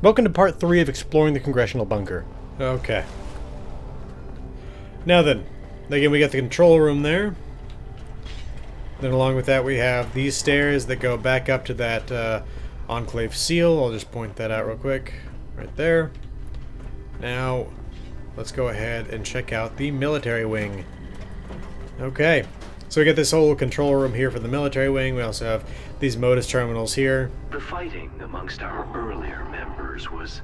Welcome to part 3 of exploring the Congressional Bunker. Okay. Now then, again we got the control room there. Then along with that we have these stairs that go back up to that Enclave seal. I'll just point that out real quick. Right there. Now, let's go ahead and check out the military wing. Okay. So we got this whole control room here for the military wing. We also have these modus terminals here. The fighting amongst our earlier members was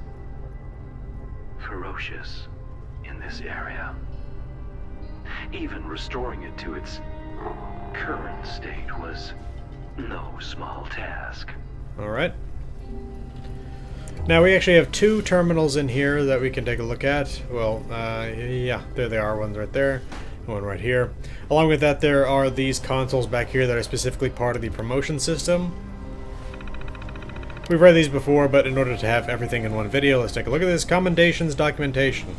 ferocious in this area. Even restoring it to its current state was no small task. Alright. Now we actually have 2 terminals in here that we can take a look at. Well, yeah, there they are. One's right there. One right here. Along with that, there are these consoles back here that are specifically part of the promotion system. We've read these before, but in order to have everything in one video, let's take a look at this. Commendations Documentation.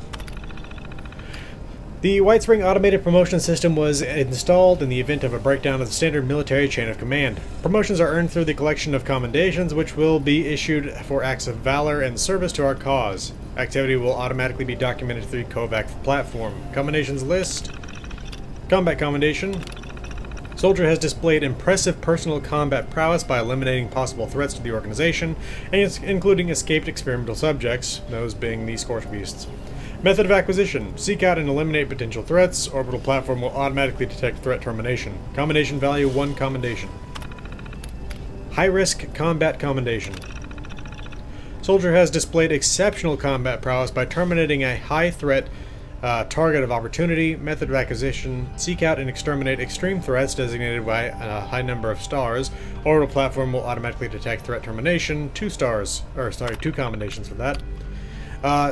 The Whitespring automated promotion system was installed in the event of a breakdown of the standard military chain of command. Promotions are earned through the collection of commendations, which will be issued for acts of valor and service to our cause. Activity will automatically be documented through the Kovac platform. Commendations list. Combat Commendation. Soldier has displayed impressive personal combat prowess by eliminating possible threats to the organization, and including escaped experimental subjects, those being the Scorch Beasts. Method of acquisition. Seek out and eliminate potential threats. Orbital platform will automatically detect threat termination. Commendation value 1 commendation. High-risk combat commendation. Soldier has displayed exceptional combat prowess by terminating a high-threat target of opportunity. Method of acquisition. Seek out and exterminate extreme threats designated by a high number of stars. Orbital platform will automatically detect threat termination. 2 stars. Or, sorry, 2 commendations for that.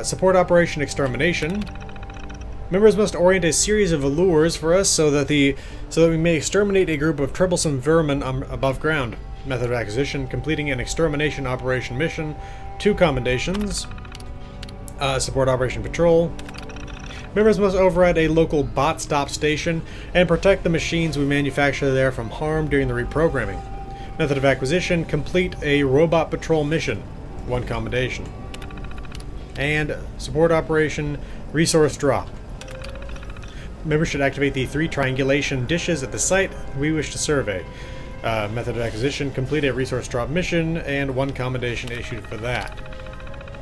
Support Operation Extermination. Members must orient a series of allures for us so that we may exterminate a group of troublesome vermin above ground. Method of acquisition. Completing an extermination operation mission. 2 commendations. Support Operation Patrol. Members must override a local bot stop station and protect the machines we manufacture there from harm during the reprogramming. Method of acquisition. Complete a robot patrol mission. 1 commendation. And support operation resource drop. Members should activate the 3 triangulation dishes at the site we wish to survey. Method of acquisition. Complete a resource drop mission and 1 commendation issued for that.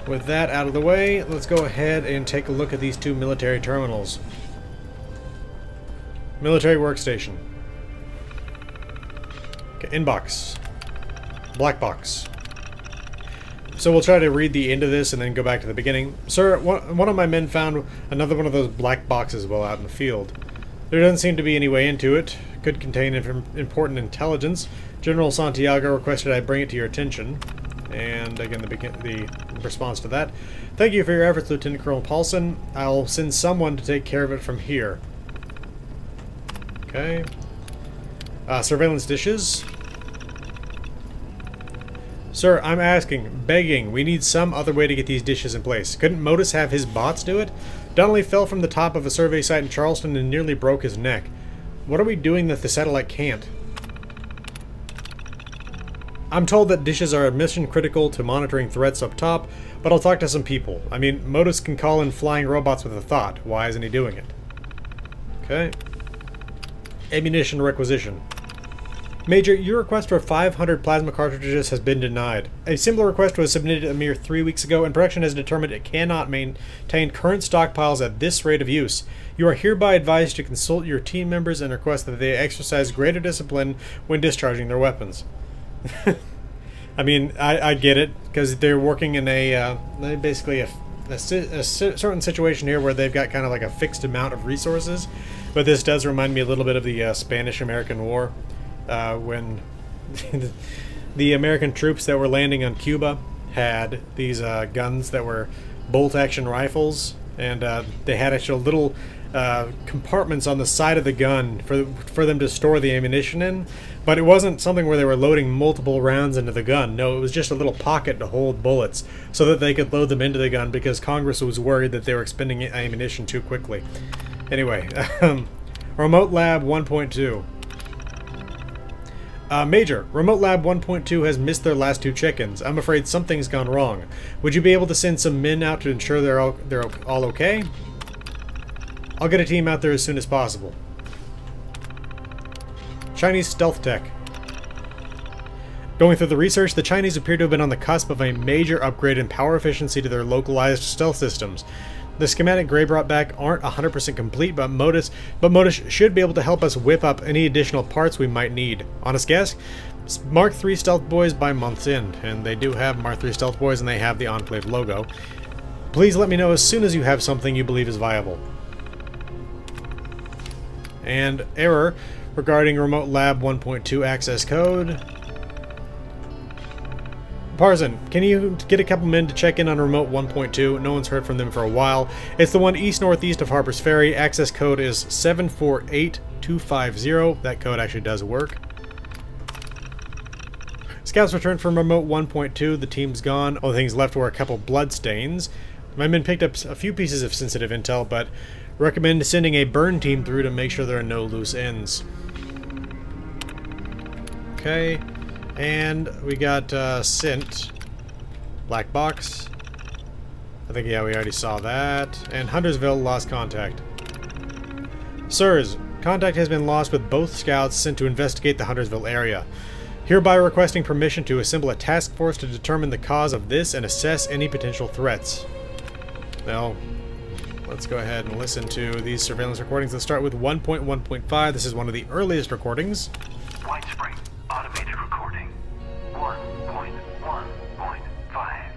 With that out of the way, let's go ahead and take a look at these 2 military terminals. Military workstation. Okay, inbox. Black box. So we'll try to read the end of this and then go back to the beginning. Sir, one of my men found another one of those black boxes while out in the field. There doesn't seem to be any way into it. Could contain important intelligence. General Santiago requested I bring it to your attention. And again, the response to that. Thank you for your efforts, Lieutenant Colonel Paulson. I'll send someone to take care of it from here. Okay. Surveillance dishes. Sir, I'm asking, begging, we need some other way to get these dishes in place. Couldn't Modus have his bots do it? Donnelly fell from the top of a survey site in Charleston and nearly broke his neck. What are we doing that the satellite can't? I'm told that dishes are mission critical to monitoring threats up top, but I'll talk to some people. I mean, Modus can call in flying robots with a thought. Why isn't he doing it? Okay. Ammunition requisition. Major, your request for 500 plasma cartridges has been denied. A similar request was submitted a mere 3 weeks ago, and production has determined it cannot maintain current stockpiles at this rate of use. You are hereby advised to consult your team members and request that they exercise greater discipline when discharging their weapons. I mean, I get it, because they're working in basically a certain situation here where they've got kind of like a fixed amount of resources, but this does remind me a little bit of the Spanish-American War, when the American troops that were landing on Cuba had these guns that were bolt-action rifles, and they had actual little compartments on the side of the gun for them to store the ammunition in, but it wasn't something where they were loading multiple rounds into the gun. No, it was just a little pocket to hold bullets so that they could load them into the gun because Congress was worried that they were expending ammunition too quickly. Anyway, Remote Lab 1.2. Major, Remote Lab 1.2 has missed their last 2 chickens. I'm afraid something's gone wrong. Would you be able to send some men out to ensure they're all okay? I'll get a team out there as soon as possible. Chinese stealth tech. Going through the research, the Chinese appear to have been on the cusp of a major upgrade in power efficiency to their localized stealth systems. The schematic Gray brought back aren't 100% complete, but Modus should be able to help us whip up any additional parts we might need. Honest guess? Mark III Stealth Boys by month's end, and they do have Mark III Stealth Boys and they have the Enclave logo. Please let me know as soon as you have something you believe is viable. And error regarding Remote Lab 1.2 access code. Parson, can you get a couple men to check in on Remote 1.2? No one's heard from them for a while. It's the one east-northeast of Harper's Ferry. Access code is 748250. That code actually does work. Scouts returned from Remote 1.2. The team's gone. Only things left were a couple bloodstains. My men picked up a few pieces of sensitive intel, but recommend sending a burn team through to make sure there are no loose ends. Okay. And we got Sint. Black box. I think, yeah, we already saw that. And Huntersville lost contact. Sirs, contact has been lost with both scouts sent to investigate the Huntersville area. Hereby requesting permission to assemble a task force to determine the cause of this and assess any potential threats. Well, let's go ahead and listen to these surveillance recordings. Let's start with 1.1.5. This is one of the earliest recordings. Whitespring, automated recording. 1.1.5.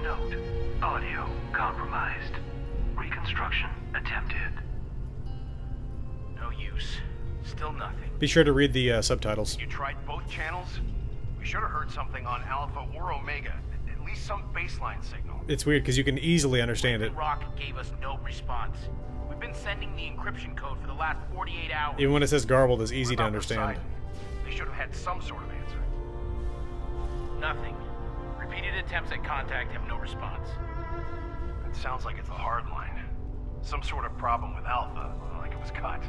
Note, audio compromised. Reconstruction attempted. No use. Still nothing. Be sure to read the subtitles. You tried both channels? We should have heard something on Alpha or Omega. At least some baseline signal. It's weird because you can easily understand it. Rock gave us no response. We've been sending the encryption code for the last 48 hours. Even when it says garbled, it's easy to understand. They should have had some sort of answer. Nothing. Repeated attempts at contact have no response. It sounds like it's a hard line. Some sort of problem with Alpha, like it was cut.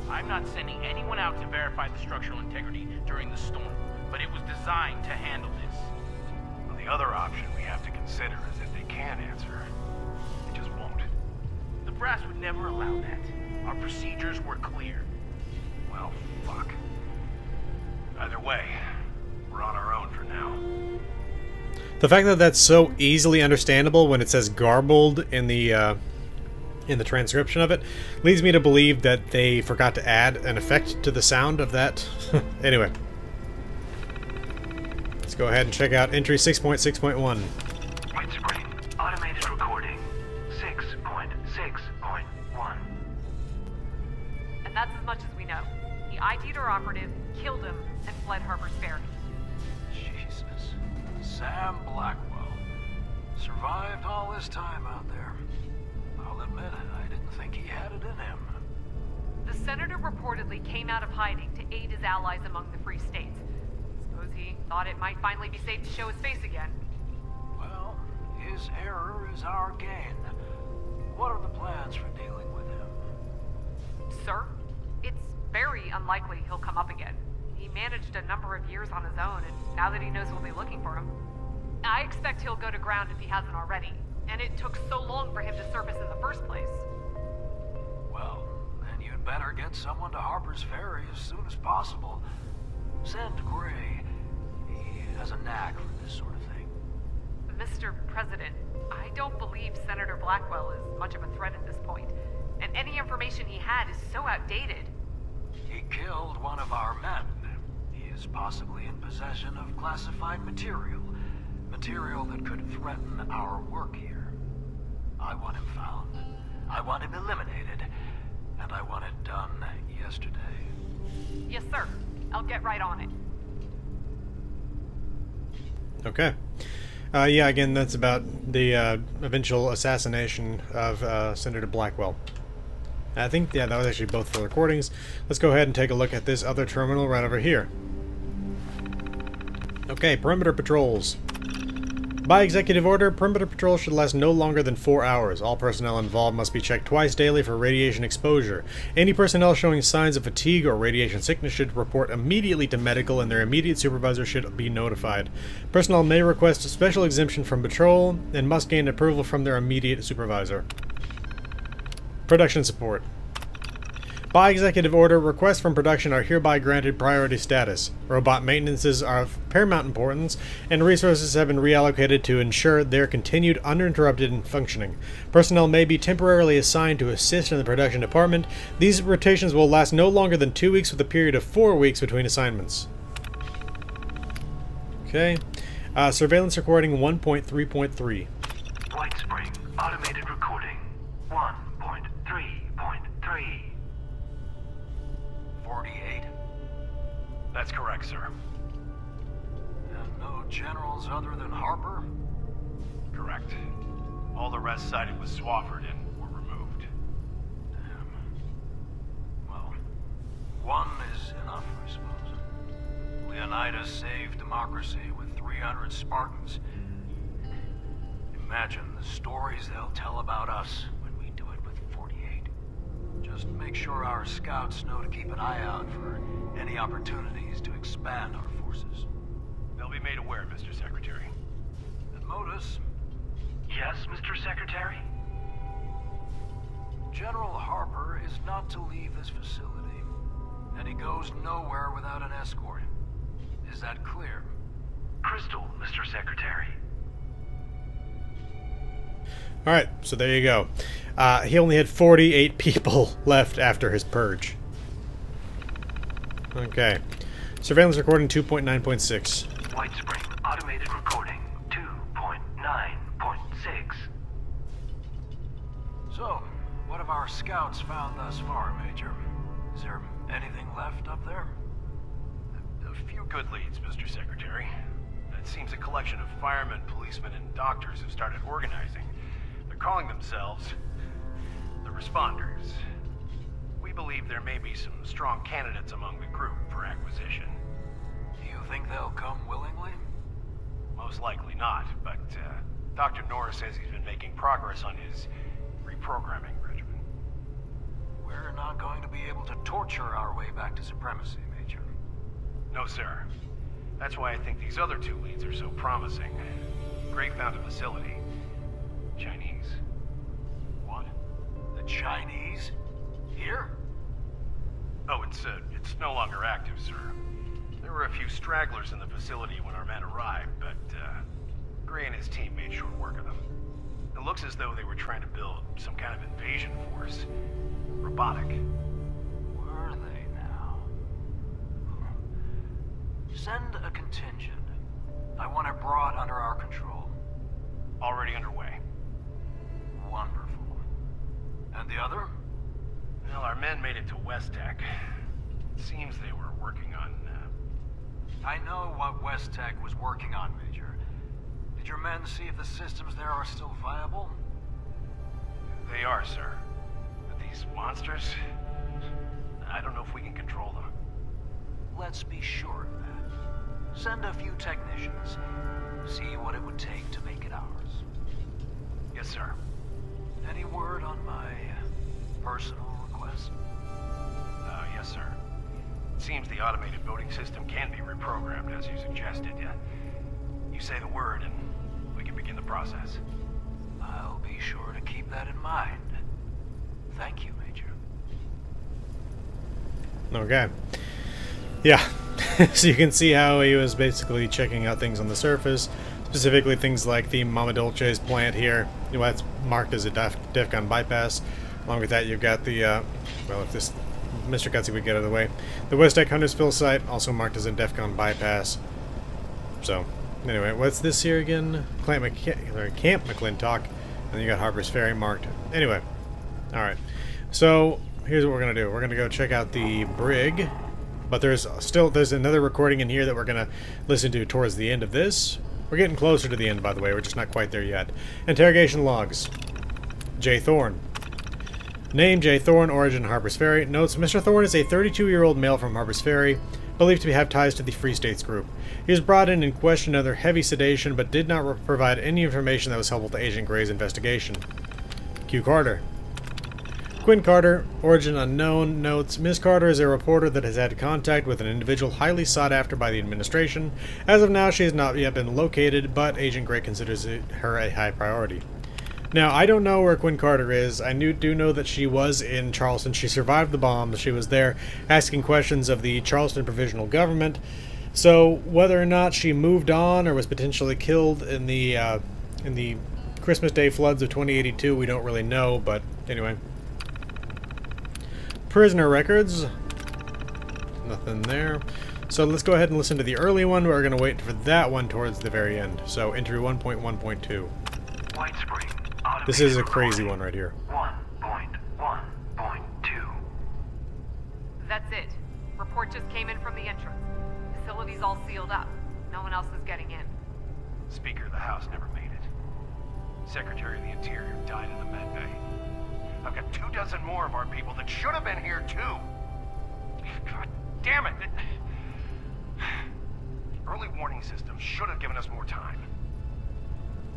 I'm not sending anyone out to verify the structural integrity during the storm, but it was designed to handle this. Well, the other option we have to consider is if they can answer, they just won't. The brass would never allow that. Our procedures were clear. Well, fuck. Either way, we're on our own for now. The fact that that's so easily understandable when it says garbled in the transcription of it leads me to believe that they forgot to add an effect to the sound of that. Anyway, let's go ahead and check out entry 6.6.1. Whitespring, automated recording. 6.6.1. And that's as much as we know. He ID'd our operative, killed him, and fled Harper's Ferry. Jesus. Sam Blackwell. Survived all this time out there. I'll admit it, I didn't think he had it in him. The senator reportedly came out of hiding to aid his allies among the Free States. Suppose he thought it might finally be safe to show his face again. Well, his error is our gain. What are the plans for dealing with him? Sir, it's very unlikely he'll come up again. He managed a number of years on his own, and now that he knows we'll be looking for him, I expect he'll go to ground if he hasn't already. And it took so long for him to surface in the first place. Well, then you'd better get someone to Harper's Ferry as soon as possible. Send Gray. He has a knack for this sort of thing. Mr. President, I don't believe Senator Blackwell is much of a threat at this point. And any information he had is so outdated. He killed one of our men. He is possibly in possession of classified material. Material that could threaten our work here. I want him found. I want him eliminated. And I want it done yesterday. Yes, sir. I'll get right on it. Okay. Yeah, again, that's about the eventual assassination of Senator Blackwell. I think, yeah, that was actually both the recordings. Let's go ahead and take a look at this other terminal right over here. Okay, perimeter patrols. By executive order, perimeter patrol should last no longer than 4 hours. All personnel involved must be checked twice daily for radiation exposure. Any personnel showing signs of fatigue or radiation sickness should report immediately to medical, and their immediate supervisor should be notified. Personnel may request a special exemption from patrol and must gain approval from their immediate supervisor. Production support. By executive order, requests from production are hereby granted priority status. Robot maintenances are of paramount importance, and resources have been reallocated to ensure their continued uninterrupted functioning. Personnel may be temporarily assigned to assist in the production department. These rotations will last no longer than 2 weeks, with a period of 4 weeks between assignments. Okay. Surveillance recording 1.3.3. Whitespring automated recording 1.3.3. 48. That's correct, sir. And no generals other than Harper? Correct. All the rest cited was Swafford and were removed. Damn. Well, one is enough, I suppose. Leonidas saved democracy with 300 Spartans. Imagine the stories they'll tell about us when we do it with 48. Just make sure our scouts know to keep an eye out for any opportunities to expand our forces. They'll be made aware, Mr. Secretary. And Modus, Yes, Mr. Secretary? General Harper is not to leave this facility, and he goes nowhere without an escort. Is that clear? Crystal, Mr. Secretary. Alright, so there you go. He only had 48 people left after his purge. Okay. Surveillance recording 2.9.6. Whitespring automated recording 2.9.6. So, what have our scouts found thus far, Major? Is there anything left up there? A few good leads, Mr. Secretary. It seems a collection of firemen, policemen, and doctors have started organizing. They're calling themselves the Responders. We believe there may be some strong candidates among the group for acquisition. Do you think they'll come willingly? Most likely not, but Dr. Norris says he's been making progress on his reprogramming regimen. We're not going to be able to torture our way back to supremacy, Major. No, sir. That's why I think these other two leads are so promising. Gray found a facility. Chinese. What? The Chinese? Here? Oh, it's no longer active, sir. There were a few stragglers in the facility when our men arrived, but Gray and his team made short work of them. It looks as though they were trying to build some kind of invasion force. Robotic. Were they now? Send a contingent. I want it brought under our control. Already underway. Wonderful. And the other? Well, our men made it to West Tech. It seems they were working on... I know what West Tech was working on, Major. Did your men see if the systems there are still viable? They are, sir. But these monsters... I don't know if we can control them. Let's be sure of that. Send a few technicians. See what it would take to make it ours. Yes, sir. Any word on my personal request? Yes, sir. It seems the automated voting system can be reprogrammed, as you suggested. You say the word, and we can begin the process. I'll be sure to keep that in mind. Thank you, Major. Okay. Yeah. So you can see how he was basically checking out things on the surface, specifically things like the Mama Dolce's plant here. You know, that's marked as a DEFCON bypass. Along with that, you've got the, well, if this Mr. Gutsy would get out of the way. The West Tech Huntersville site, also marked as a DEFCON bypass. So, anyway, what's this here again? Camp McClintock. And then you got Harper's Ferry marked. Anyway, alright. So, here's what we're going to do. We're going to go check out the brig. But there's another recording in here that we're going to listen to towards the end of this. We're getting closer to the end, by the way. We're just not quite there yet. Interrogation logs. J. Thorne. Name, J. Thorne. Origin, Harper's Ferry. Notes, Mr. Thorne is a 32-year-old male from Harper's Ferry. believed to have ties to the Free States group. He was brought in and questioned under heavy sedation, but did not provide any information that was helpful to Agent Gray's investigation. Q. Carter. Quinn Carter, origin unknown, notes, Ms. Carter is a reporter that has had contact with an individual highly sought after by the administration. As of now, she has not yet been located, but Agent Gray considers her a high priority. Now, I don't know where Quinn Carter is. I do know that she was in Charleston. She survived the bombs. She was there asking questions of the Charleston Provisional Government. So, whether or not she moved on or was potentially killed in the Christmas Day floods of 2082, we don't really know, but anyway. Prisoner records. Nothing there. So let's go ahead and listen to the early one. We're going to wait for that one towards the very end. So entry 1.1.2. Whitespring. This is a crazy one right here. 1.1.2. That's it. Report just came in from the entrance. Facility's all sealed up. No one else is getting in. Speaker of the House never made it. Secretary of the Interior died in the med bay. I've got 24 more of our people that should have been here too. God damn it! Early warning system should have given us more time.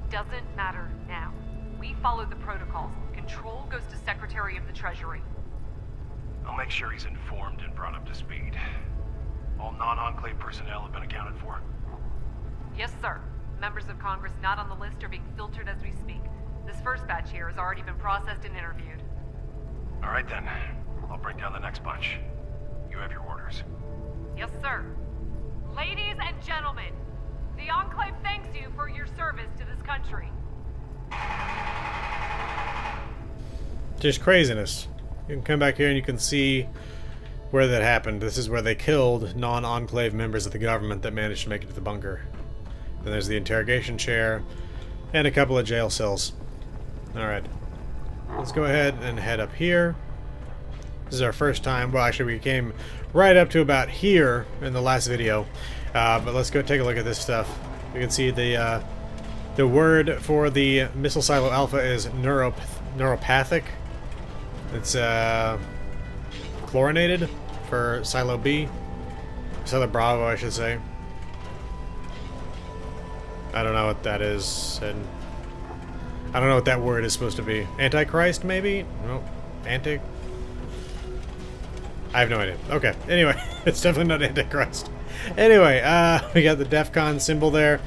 Doesn't matter now. We followed the protocols. Control goes to Secretary of the Treasury. I'll make sure he's informed and brought up to speed. All non-Enclave personnel have been accounted for. Yes, sir. Members of Congress not on the list are being filtered as we speak. This first batch here has already been processed and interviewed. All right then. I'll bring down the next bunch. You have your orders. Yes, sir. Ladies and gentlemen, the Enclave thanks you for your service to this country. Just craziness. You can come back here and you can see where that happened. This is where they killed non-Enclave members of the government that managed to make it to the bunker. Then there's the interrogation chair and a couple of jail cells. Alright. Let's go ahead and head up here. This is our first time. Well, actually, we came right up to about here in the last video. But let's go take a look at this stuff. You can see the word for the Missile Silo Alpha is neuropathic. It's chlorinated for Silo B. Silo Bravo, I should say. I don't know what that is, and I don't know what that word is supposed to be. Antichrist, maybe? No. I have no idea. Okay. Anyway, it's definitely not Antichrist. Anyway, we got the DEFCON symbol there.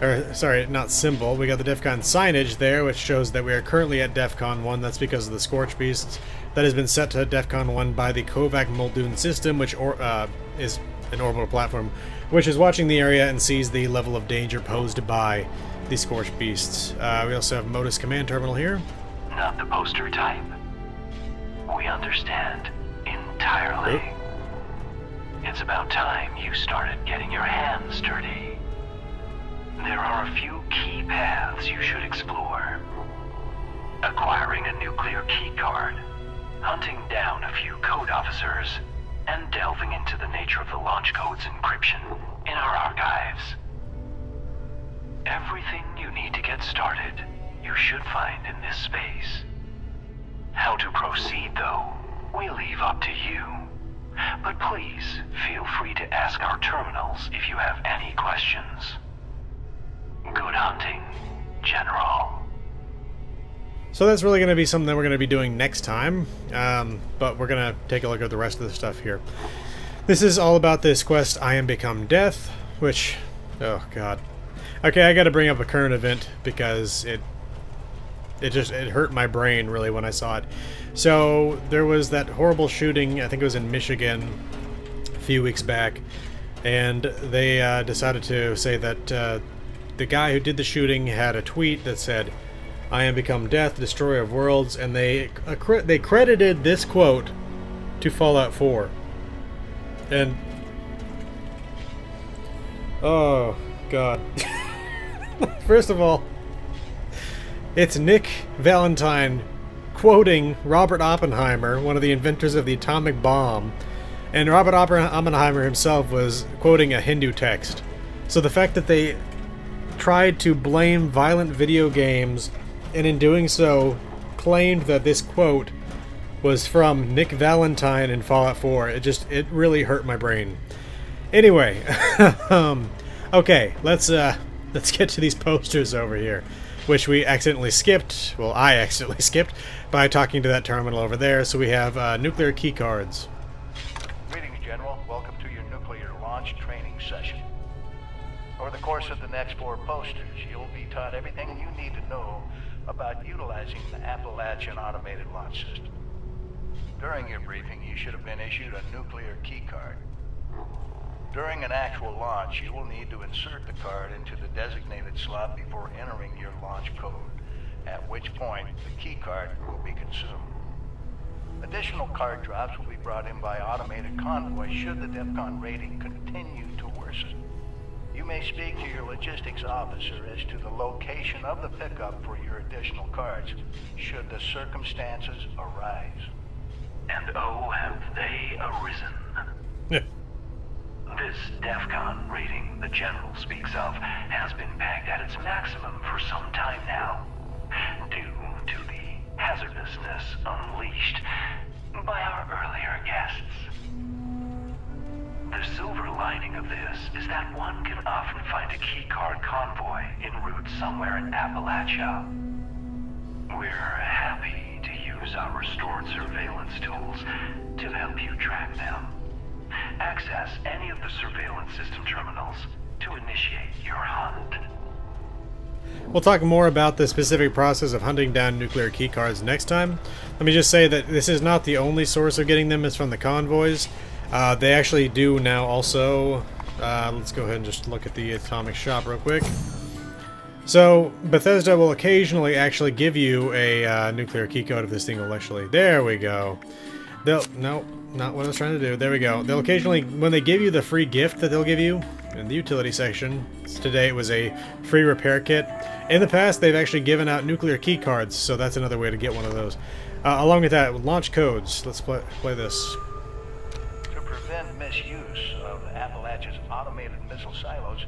Or, sorry, not symbol. We got the DEFCON signage there, which shows that we are currently at DEFCON 1. That's because of the Scorch Beasts that has been set to DEFCON 1 by the Kovac Muldoon system, which is an orbital platform, which is watching the area and sees the level of danger posed by the Scorched Beasts. We also have Modus Command Terminal here. Not the poster type. We understand entirely. Oh. It's about time you started getting your hands dirty. There are a few key paths you should explore. Acquiring a nuclear keycard, hunting down a few code officers, and delving into the nature of the launch code's encryption in our archives. Everything you need to get started, you should find in this space. How to proceed, though, we leave up to you. But please, feel free to ask our terminals if you have any questions. Good hunting, General. So that's really going to be something that we're going to be doing next time, but we're going to take a look at the rest of the stuff here. This is all about this quest, I Am Become Death, which, oh god. Okay, I got to bring up a current event because it hurt my brain really when I saw it. So there was that horrible shooting, I think it was in Michigan a few weeks back, and they decided to say that the guy who did the shooting had a tweet that said, "I am become death, destroyer of worlds," and they credited this quote to Fallout 4. And oh god. First of all, it's Nick Valentine quoting Robert Oppenheimer, one of the inventors of the atomic bomb, and Robert Oppenheimer himself was quoting a Hindu text. So the fact that they tried to blame violent video games, and in doing so claimed that this quote was from Nick Valentine in Fallout 4, it really hurt my brain. Anyway, okay, let's get to these posters over here, which we accidentally skipped. Well, I accidentally skipped by talking to that terminal over there. So we have nuclear key cards. Greetings, General. Welcome to your nuclear launch training session. Over the course of the next 4 posters, you'll be taught everything you need to know about utilizing the Appalachian Automated Launch System. During your briefing, you should have been issued a nuclear key card. During an actual launch, you will need to insert the card into the designated slot before entering your launch code, at which point the key card will be consumed. Additional card drops will be brought in by automated convoy should the DEFCON rating continue to worsen. You may speak to your logistics officer as to the location of the pickup for your additional cards, should the circumstances arise. And oh, have they arisen. This DEFCON rating the General speaks of has been pegged at its maximum for some time now, due to the hazardousness unleashed by our earlier guests. The silver lining of this is that one can often find a keycard convoy en route somewhere in Appalachia. We're happy to use our restored surveillance tools to help you track them. Access any of the surveillance system terminals to initiate your hunt. We'll talk more about the specific process of hunting down nuclear keycards next time. Let me just say that this is not the only source of getting them, it's from the convoys. They actually do now also... let's go ahead and just look at the atomic shop real quick. So, Bethesda will occasionally actually give you a nuclear keycode if this thing will actually... There we go. No, not what I was trying to do. There we go. They'll occasionally, when they give you the free gift that they'll give you in the utility section, today it was a free repair kit. In the past, they've actually given out nuclear key cards, so that's another way to get one of those. Along with that, launch codes. Let's play this. To prevent misuse of Appalachia's automated missile silos,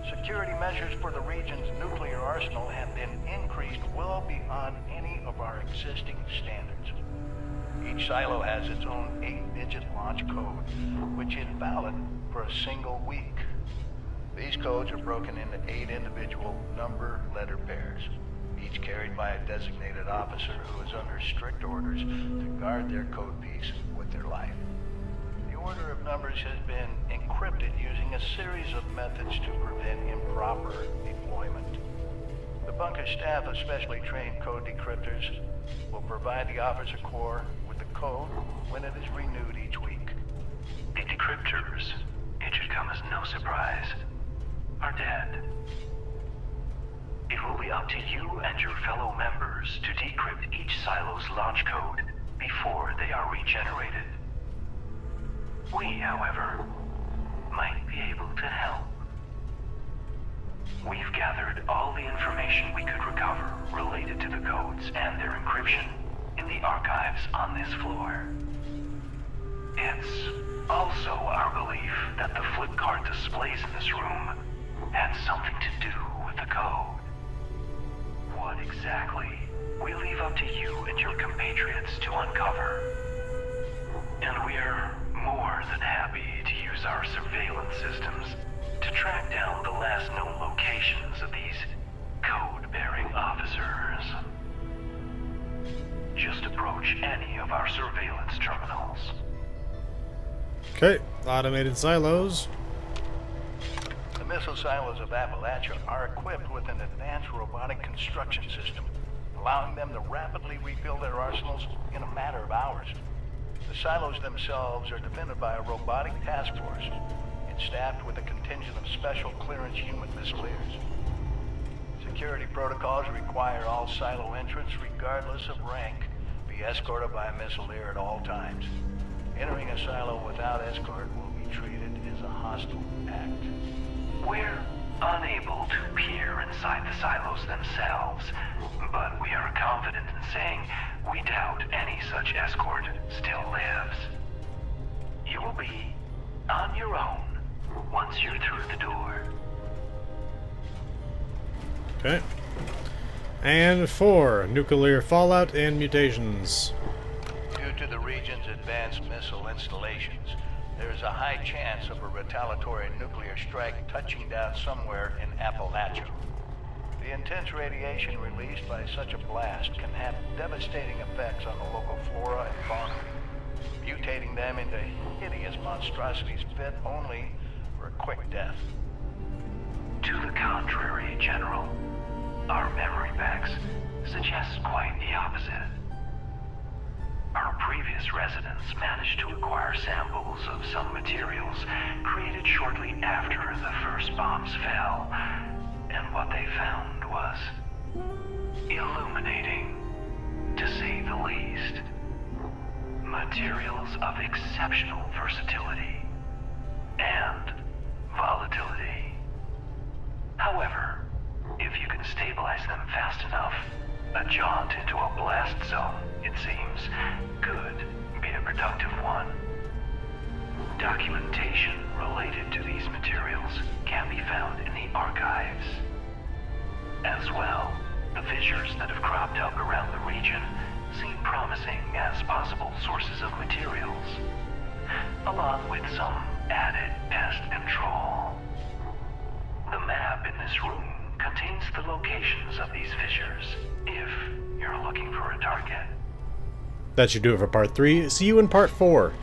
security measures for the region's nuclear arsenal have been increased well beyond any of our existing standards. Each silo has its own 8-digit launch code, which is valid for a single week. These codes are broken into 8 individual number-letter pairs, each carried by a designated officer who is under strict orders to guard their code piece with their life. The order of numbers has been encrypted using a series of methods to prevent improper deployment. The bunker staff of specially trained code decryptors will provide the officer corps with the code when it is renewed each week. The decryptors, it should come as no surprise, are dead. It will be up to you and your fellow members to decrypt each silo's launch code before they are regenerated. We, however, might be able to help. We've gathered all the information we could recover related to the codes and their encryption in the archives on this floor. It's also our belief that the flip card displays in this room had something to do with the code. What exactly, we leave up to you and your compatriots to uncover. And we're more than happy to use our surveillance systems to track down the last known locations of these code-bearing officers. Just approach any of our surveillance terminals. Okay, automated silos. The missile silos of Appalachia are equipped with an advanced robotic construction system, allowing them to rapidly rebuild their arsenals in a matter of hours. The silos themselves are defended by a robotic task force and staffed with a contingent of special clearance human missileers. Security protocols require all silo entrants, regardless of rank, be escorted by a missileer at all times. Entering a silo without escort will be treated as a hostile act. We're unable to peer inside the silos themselves, but we are confident in saying we doubt any such escort still lives. You will be on your own once you're through the door. Okay. And 4, nuclear fallout and mutations. Due to the region's advanced missile installations, There's a high chance of a retaliatory nuclear strike touching down somewhere in Appalachia. The intense radiation released by such a blast can have devastating effects on the local flora and fauna, mutating them into hideous monstrosities fit only for a quick death. To the contrary, General. Our memory banks suggest quite the opposite. Our previous residents managed to acquire samples of some materials created shortly after the first bombs fell, and what they found was illuminating, to say the least. Materials of exceptional versatility and volatility. However, if you can stabilize them fast enough, a jaunt into a blast zone, it seems, could be a productive one. Documentation related to these materials can be found in the archives. As well, the fissures that have cropped up around the region seem promising as possible sources of materials, along with some added pest control. The map in this room contains the locations of these fissures, if you're looking for a target. That should do it for part 3. See you in part 4.